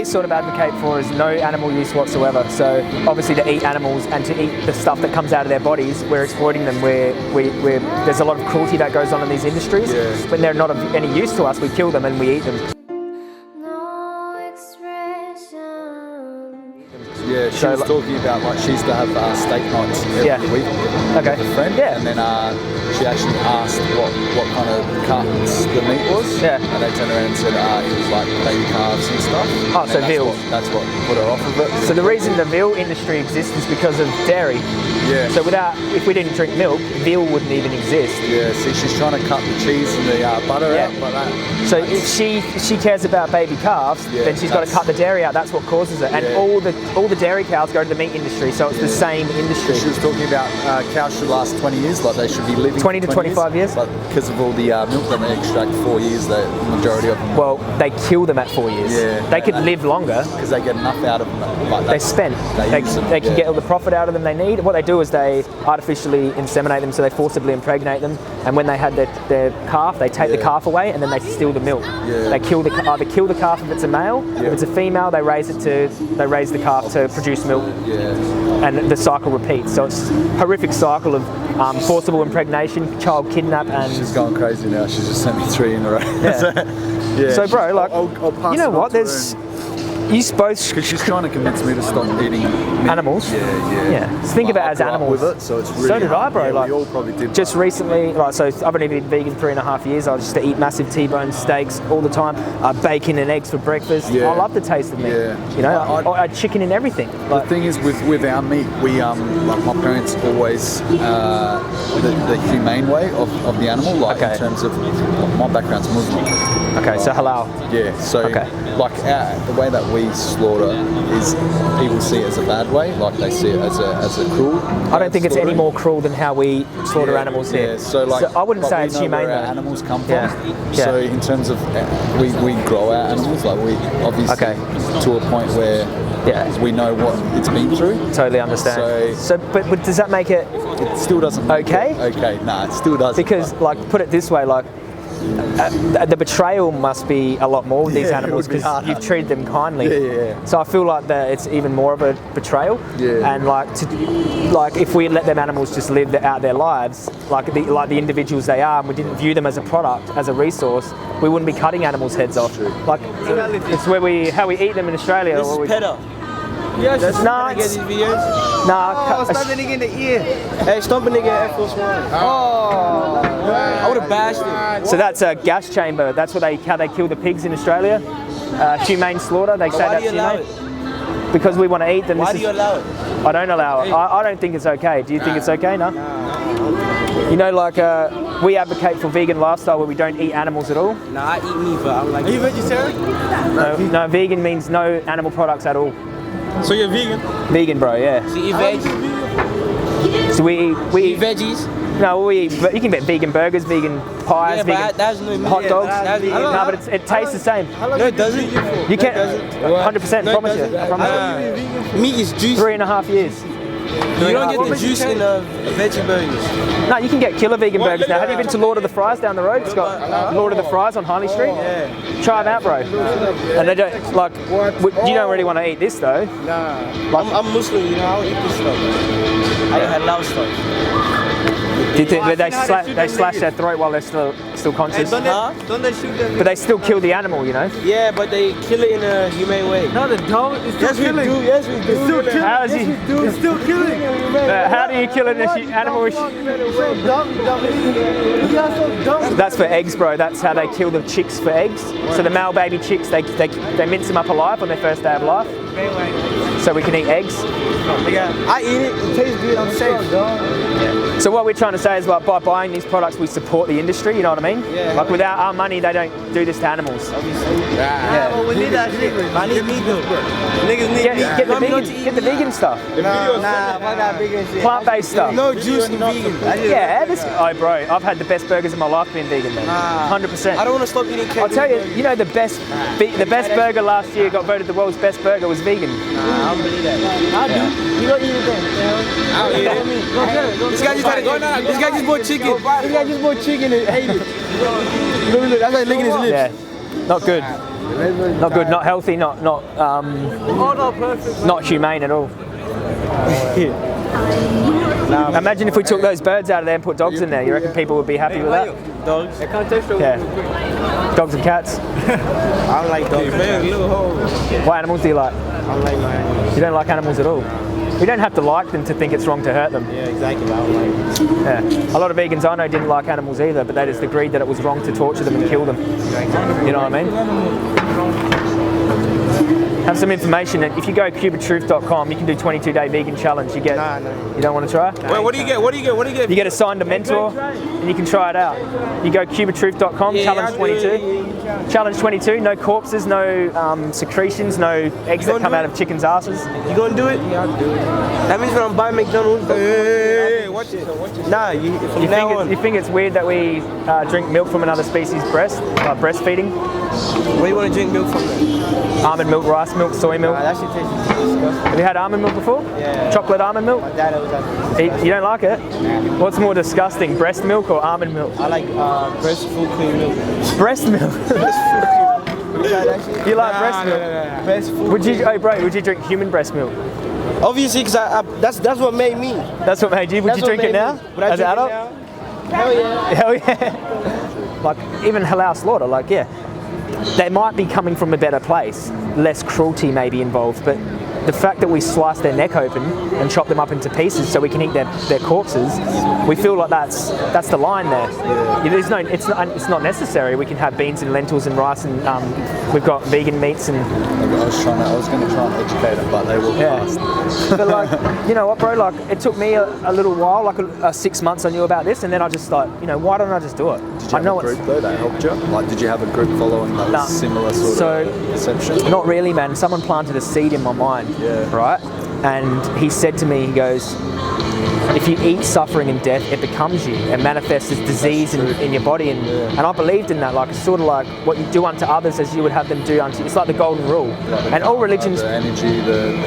sort of advocate for is no animal use whatsoever. So obviously to eat animals and to eat the stuff that comes out of their bodies, we're exploiting them. There's a lot of cruelty that goes on in these industries. When they're not of any use to us, we kill them and we eat them. Yeah, she was talking about like she used to have steak nights every week with a friend, and then she actually asked what kind of cuts the meat was, and they turned around and said it was like baby calves and stuff. Oh, so veal. That's what put her off of it. So the reason the veal industry exists is because of dairy. Yeah. So if we didn't drink milk, veal wouldn't even exist. Yeah. See, she's trying to cut the cheese and the butter out, but so if she cares about baby calves, then she's got to cut the dairy out. That's what causes it. And all the dairy cows go to the meat industry, so it's the same industry. She was talking about cows should last 20 years, like they should be living 20 to 25 years. But because of all the milk that they extract, 4 years, the majority of them. Well, they kill them at 4 years. Yeah. They could live longer because they get enough out of them. Like they spend. They can get all the profit out of them they need. What they do is they artificially inseminate them, so they forcibly impregnate them. And when they had their calf, they take the calf away and then they steal the milk. They either kill the calf if it's a male. If it's a female, they raise the calf to produce milk. And the cycle repeats. So it's a horrific cycle of forcible impregnation, child kidnap, and she's gone crazy now. She's just sent me 3 in a row. So bro, like, I'll pass you know what? There's you both because she's trying to convince me to stop eating meat. Animals. Yeah. Just think about it as animals. With it, so it's really so did I, bro. Yeah, like we all probably did. Just recently, like, so I've only been vegan 3.5 years. I used to eat massive T-bone steaks all the time, bacon and eggs for breakfast. I love the taste of meat. You know, I had chicken and everything. The thing is, with our meat, we like my parents always the humane way of the animal, like in terms of my background's Muslim. So halal. Yeah. So like the way that we slaughter is people see it as a bad way, like they see it as a cruel. I don't think it's any more cruel than how we slaughter animals here. So like I wouldn't say it's humane. Where our animals come from. So in terms of we grow our animals, like we obviously to a point where we know what it's been through. Totally understand. So but does that make it? It still doesn't. Okay. Nah, it still doesn't. Because like put it this way, like. The betrayal must be a lot more with these animals because you've treated them kindly. So I feel like that it's even more of a betrayal. And like if we let them animals just live out their lives, like the individuals they are, and we didn't view them as a product, as a resource, we wouldn't be cutting animals' heads off. Like it's how we eat them in Australia. This is PETA. Nah, get these videos. Nah, stomp a nigga in the ear. Hey, stomp a nigga in Air Force One. I would have bashed him. So that's a gas chamber. That's how they kill the pigs in Australia. Humane slaughter. They say that's humane. Because we want to eat them. Why do you allow it? I don't allow it. I don't think it's okay. Do you think it's okay? No. You know, like we advocate for vegan lifestyle where we don't eat animals at all. Nah, I eat meat, but I'm like. Are you vegetarian? No, vegan means no animal products at all. So you're vegan? Vegan, bro. Yeah. So you eat veggies? So we eat veggies. No, you can get vegan burgers, vegan pies, vegan hot dogs. No, but it tastes the same. No, it doesn't. You can't. 100%. Promise you. I promise you. Meat is juicy. 3.5 years. You don't get the juice in veggie burgers. No, you can get killer vegan burgers now. Have you been to Lord of the Fries down the road? It's got Lord of the Fries on Harley Street. Try them out, bro. And they don't like. You don't really want to eat this though. Nah. I'm Muslim, you know. I don't eat this stuff. I don't have loud stuff. Do you think that they slash their throat while they're still conscious? Don't they shoot them? But they still kill the animal, you know? Yeah, but they kill it in a humane way. No, they don't. It's still killing. Yes, we do. It's still killing. How is he? It's still killing. How do you kill an animal? That's for eggs, bro. That's how they kill the chicks for eggs. So the male baby chicks, they mince them up alive on their first day of life. So we can eat eggs. I eat it. It tastes good. I'm safe. So what we're trying to say is, like, by buying these products, we support the industry. You know what I mean? Like without our money, they don't do this to animals. Well, we need that shit. I need meat though. Niggas need get the vegan stuff. Nah, fuck that vegan shit. Plant-based stuff. No juice in vegan. Oh, bro, I've had the best burgers in my life being vegan, man. 100%. I don't want to stop eating cake. I'll tell you, you know the best burger last year got voted the world's best burger was vegan. I don't believe that. I do. You don't eat it then. I'll eat it. Go get it. This guy just had to This guy just bought chicken. This guy just bought chicken and ate it. Look, that's like licking his lips. Yeah, not good. Not good, not healthy, not humane at all. Imagine if we took those birds out of there and put dogs in there. You reckon people would be happy with that? Dogs. Yeah. Dogs and cats. I don't like dogs. What animals do you like? I don't like my animals. You don't like animals at all? We don't have to like them to think it's wrong to hurt them. Yeah, exactly. I don't like them. Yeah. A lot of vegans I know didn't like animals either, but they just agreed that it was wrong to torture them and kill them. You know what I mean? Have some information. If you go cubatruth.com, you can do 22-day vegan challenge. You get. You don't want to try? Wait, what do you get? What do you get? What do you get? You get assigned a mentor, and you can try it out. You go cubatruth.com, challenge 22. Challenge 22. No corpses, no secretions, no eggs that come out of chickens' asses. You gonna do it? Yeah, I'll do it. That means when I'm buying McDonald's. Hey, watch it. Nah, you think it's weird that we drink milk from another species' breast, breastfeeding? Where do you want to drink milk from? Almond milk, rice milk, soy milk. That shit tastes disgusting. Have you had almond milk before? Yeah. Chocolate almond milk? My dad always has it. You don't like it? Nah. What's more disgusting, breast milk or almond milk? I like breast full cream milk. Breast milk? You like breast milk? Nah. Breast full Would you, oh bro, would you drink human breast milk? Obviously, because that's what made me. That's what made you? Would you drink it now? As an adult? Hell yeah. Hell yeah. Like, even halal slaughter, like, yeah. They might be coming from a better place. Less cruelty may be involved, but the fact that we slice their neck open and chop them up into pieces so we can eat their corpses, we feel like that's the line there. Yeah. There's no, it's not necessary. We can have beans and lentils and rice, and we've got vegan meats and. I was going to try and educate them, but they will pass. But like, you know what, bro? Like, it took me a little while, like 6 months. I knew about this, and then I just thought, you know, why don't I just do it? Did you have a group though that helped you? Like, did you have a group following those similar sort of perception? Not really, man. Someone planted a seed in my mind. Yeah. Right? And he said to me, he goes, if you eat suffering and death, it becomes you. It manifests as disease in your body. And I believed in that. Like, it's sort of like what you do unto others as you would have them do unto you. It's like the golden rule. Like and all religions... The energy,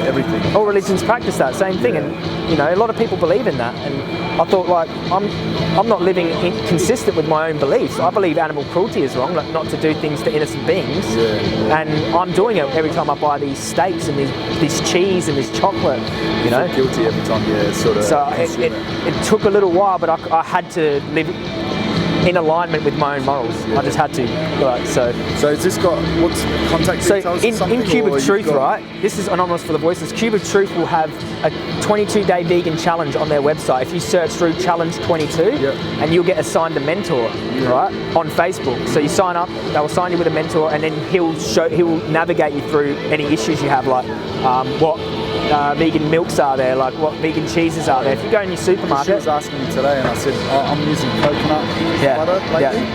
everything. All religions practice that same thing. And, you know, a lot of people believe in that. And I thought, like, I'm not living consistent with my own beliefs. I believe animal cruelty is wrong, like not to do things to innocent beings. Yeah. And I'm doing it every time I buy these steaks and this cheese and this chocolate, you know. Feel guilty every time you sort of. So it took a little while, but I had to live in alignment with my own morals. Yeah. I just had to. Like, so has this got what's contact details? So in Cube of Truth, right? This is Anonymous for the Voiceless. Cube of Truth will have a 22-day vegan challenge on their website. If you search through Challenge 22, and you'll get assigned a mentor, right, on Facebook. So you sign up, they will sign you with a mentor, and then he'll navigate you through any issues you have, like what vegan milks are there, like what vegan cheeses are there. If you go in your supermarket, she was asking me today, and I said I'm using coconut butter lately.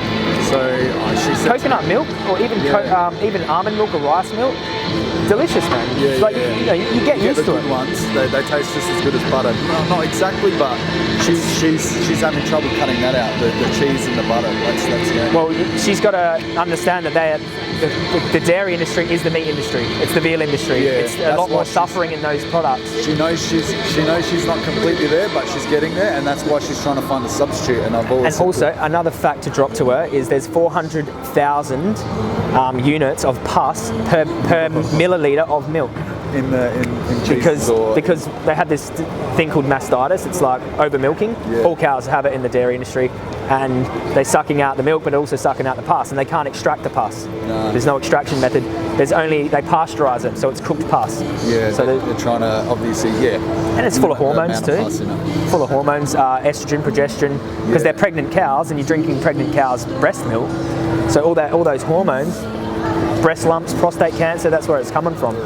So she said coconut milk, or even even almond milk or rice milk. Delicious, man. You know, you get used to it. Good ones, they taste just as good as butter. No, not exactly, but she's having trouble cutting that out. The cheese and the butter. That's Well, she's got to understand that the dairy industry is the meat industry. It's the veal industry. Yeah, it's a lot more suffering in those products. She knows she's not completely there, but she's getting there, and that's why she's trying to find a substitute. And I've always. And also another fact to drop to her is there's 400,000 units of pus per milliliter of milk. In cheese because they have this thing called mastitis. It's like over milking. Yeah. All cows have it in the dairy industry, and they're sucking out the milk, but also sucking out the pus, and they can't extract the pus. No. There's no extraction method. They pasteurize it, so it's cooked pus. Yeah. So they're trying to obviously and it's full of hormones too. Full of hormones, estrogen, progesterone, because they're pregnant cows, and you're drinking pregnant cows' breast milk. So all those hormones, breast lumps, prostate cancer, that's where it's coming from.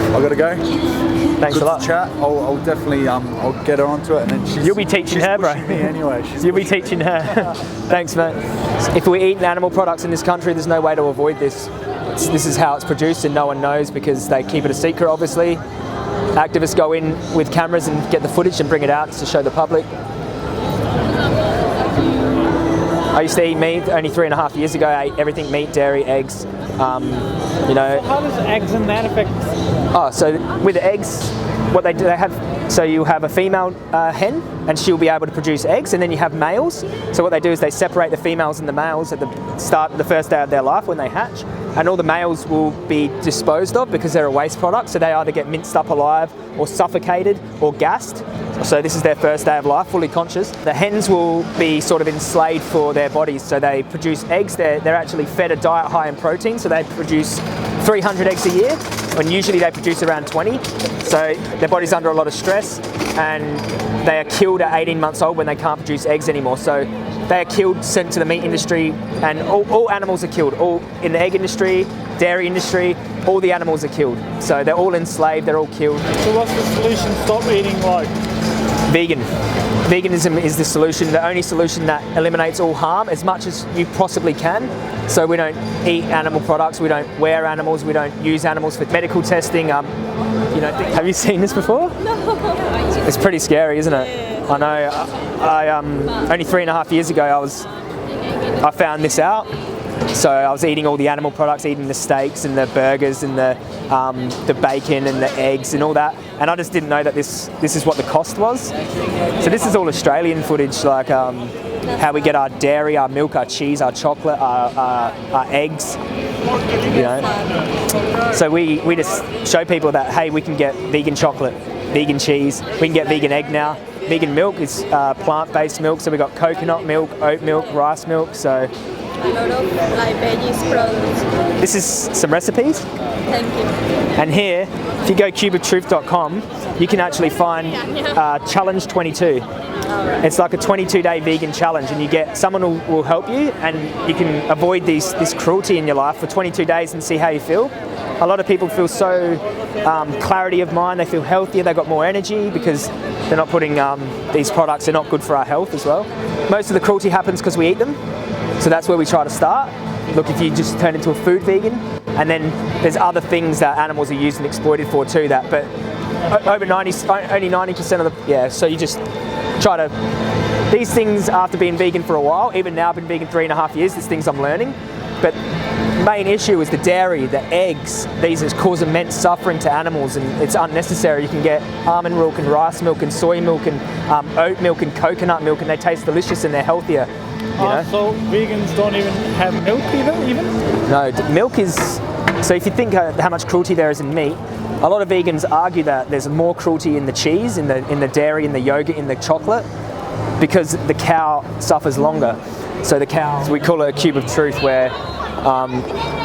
I gotta go. Thanks a lot. Chat. I'll definitely I'll get her onto it, and then you'll be teaching her, bro. Me anyway. You'll be teaching her. Thanks, mate. If we eat animal products in this country, there's no way to avoid this. This is how it's produced, and no one knows because they keep it a secret. Obviously, activists go in with cameras and get the footage and bring it out to show the public. I used to eat meat only 3.5 years ago. I ate everything meat, dairy, eggs. You know. How does eggs and that affect? Oh, so with eggs, what they do, they have So you have a female hen, and she'll be able to produce eggs, and then you have males. So what they do is they separate the females and the males at the first day of their life when they hatch, and all the males will be disposed of because they're a waste product, so they either get minced up alive or suffocated or gassed. So this is their first day of life, fully conscious. The hens will be sort of enslaved for their bodies, so they produce eggs. They're actually fed a diet high in protein, so they produce 300 eggs a year, when usually they produce around 20. So their body's under a lot of stress, and they are killed at 18 months old when they can't produce eggs anymore. So they are killed, sent to the meat industry, and all animals are killed. All in the egg industry, dairy industry, all the animals are killed. So they're all enslaved, they're all killed. So what's the solution? Stop eating like? Vegan. Veganism is the solution, the only solution that eliminates all harm as much as you possibly can. So we don't eat animal products, we don't wear animals, we don't use animals for medical testing. Have you seen this before? No. It's pretty scary, isn't it? Yeah. I know. I only 3.5 years ago I found this out. So I was eating all the animal products, eating the steaks and the burgers and the bacon and the eggs and all that, and I just didn't know that this is what the cost was. So this is all Australian footage, like how we get our dairy, our milk, our cheese, our chocolate, our eggs. You know, so we just show people that hey, we can get vegan chocolate, vegan cheese, we can get vegan egg now. Vegan milk is plant-based milk, so we got coconut milk, oat milk, rice milk. So. A lot of like veggies products. This is some recipes. Thank you. And here, if you go cubeoftruth.com, you can actually find Challenge 22. It's like a 22-day vegan challenge, and you get someone who will help you, and you can avoid this cruelty in your life for 22 days and see how you feel. A lot of people feel so clarity of mind, they feel healthier, they've got more energy because they're not putting these products, they're not good for our health as well. Most of the cruelty happens because we eat them. So that's where we try to start. Look, if you just turn into a food vegan, and then there's other things that animals are used and exploited for too. But only 90% of the so you just try to these things after being vegan for a while. Even now, I've been vegan 3.5 years. There's things I'm learning, but main issue is the dairy, the eggs. These cause immense suffering to animals, and it's unnecessary. You can get almond milk and rice milk and soy milk and oat milk and coconut milk, and they taste delicious and they're healthier. So vegans don't even have milk even? No, milk is... So if you think how much cruelty there is in meat, a lot of vegans argue that there's more cruelty in the cheese, in the dairy, in the yogurt, in the chocolate, because the cow suffers longer. So the cows, we call it a cube of truth, where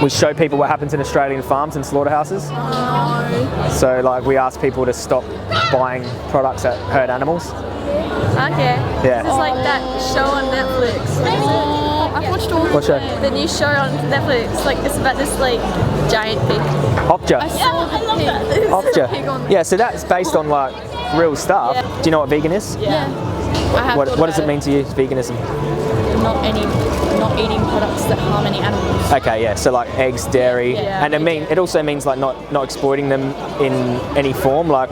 we show people what happens in Australian farms and slaughterhouses. So like we ask people to stop buying products that hurt animals. Okay. Yeah. This is like that show on Netflix. I've watched all what show? The new show on Netflix. Like it's about this like giant pig. Okja. I love that. Okja. Yeah, so that's based on like real stuff. Yeah. Do you know what vegan is? Yeah. What does it mean to you, veganism? Not eating products that harm any animals. Okay, yeah. So like eggs, dairy, yeah. And it also means like not exploiting them in any form, like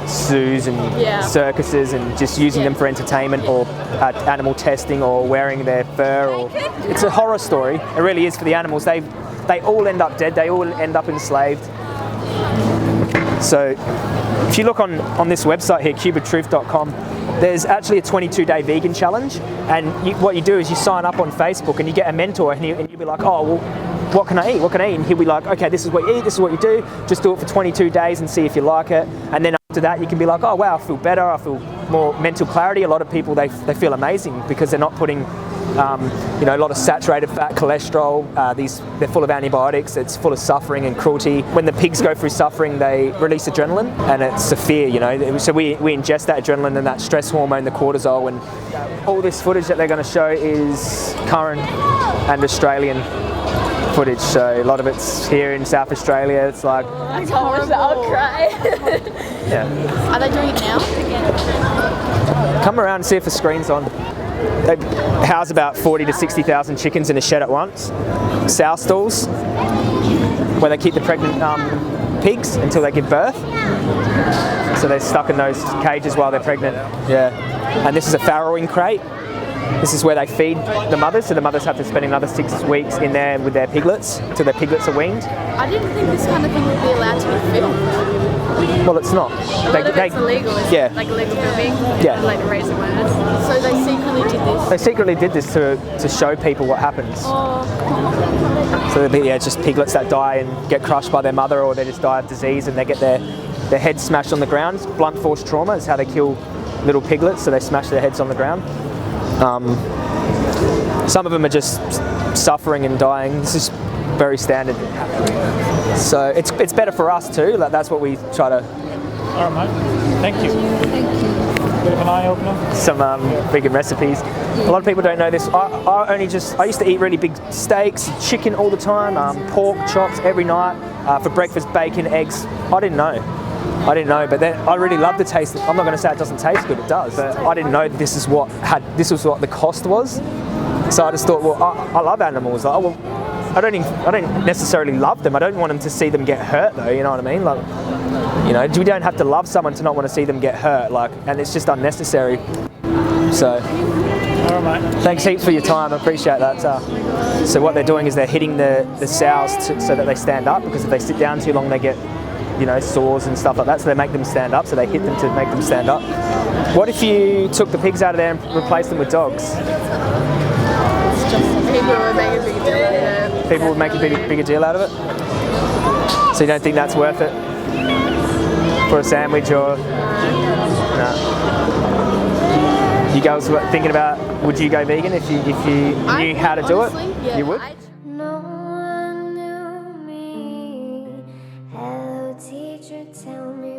zoos and circuses, and just using them for entertainment or animal testing or wearing their fur. Or it's a horror story. It really is for the animals. They all end up dead. They all end up enslaved. So if you look on this website here, cubeoftruth.com, there's actually a 22-day vegan challenge, and what you do is you sign up on Facebook and you get a mentor, and you'll be like, oh, well, what can I eat? What can I eat? And he'll be like, okay, this is what you eat, this is what you do, just do it for 22 days and see if you like it. And then after that, you can be like, oh, wow, I feel better, I feel more mental clarity. A lot of people, they feel amazing because they're not putting a lot of saturated fat, cholesterol. They're full of antibiotics. It's full of suffering and cruelty. When the pigs go through suffering, they release adrenaline, and it's a fear, So we ingest that adrenaline and that stress hormone, the cortisol, and all this footage that they're going to show is current and Australian footage. So a lot of it's here in South Australia. It's like That's horrible. I'll cry. yeah. Are they doing it now? Come around and see if the screen's on. They house about 40 to 60,000 chickens in a shed at once. Sow stalls, where they keep the pregnant pigs until they give birth. So they're stuck in those cages while they're pregnant. Yeah. And this is a farrowing crate. This is where they feed the mothers, so the mothers have to spend another 6 weeks in there with their piglets until their piglets are weaned. I didn't think this kind of thing would be allowed to be filmed. Well, it's not. lot of it's illegal, isn't it? Like illegal filming. Yeah. Like the razor wires. So they secretly did this. They secretly did this to show people what happens. Oh. So there'll be just piglets that die and get crushed by their mother, or they just die of disease and they get their heads smashed on the ground. Blunt force trauma is how they kill little piglets, so they smash their heads on the ground. Some of them are just suffering and dying. This is very standard. So it's better for us too. Like, that's what we try to. All right, mate. Thank you. Bit of an eye opener. Some vegan recipes. A lot of people don't know this. I used to eat really big steaks, chicken all the time, pork chops every night, for breakfast, bacon, eggs. I didn't know, but then I really love the taste. I'm not going to say it doesn't taste good, it does, but I didn't know this was what the cost was. So I just thought, well, I love animals. Like, well, I don't necessarily love them. I don't want them to see them get hurt, though. You know what I mean? Like, you know, we don't have to love someone to not want to see them get hurt. Like, and it's just unnecessary. So, all right, mate. Thanks heaps for your time. I appreciate that. So what they're doing is they're hitting the sows so that they stand up, because if they sit down too long, they get, you know, sores and stuff like that. So they make them stand up. So they hit them to make them stand up. What if you took the pigs out of there and replaced them with dogs? People would make a bigger deal out of it. So you don't think that's worth it for a sandwich, or no? You girls were thinking about, would you go vegan if you knew how to do it? Yeah, you would? No one knew me. Hello, teacher, tell me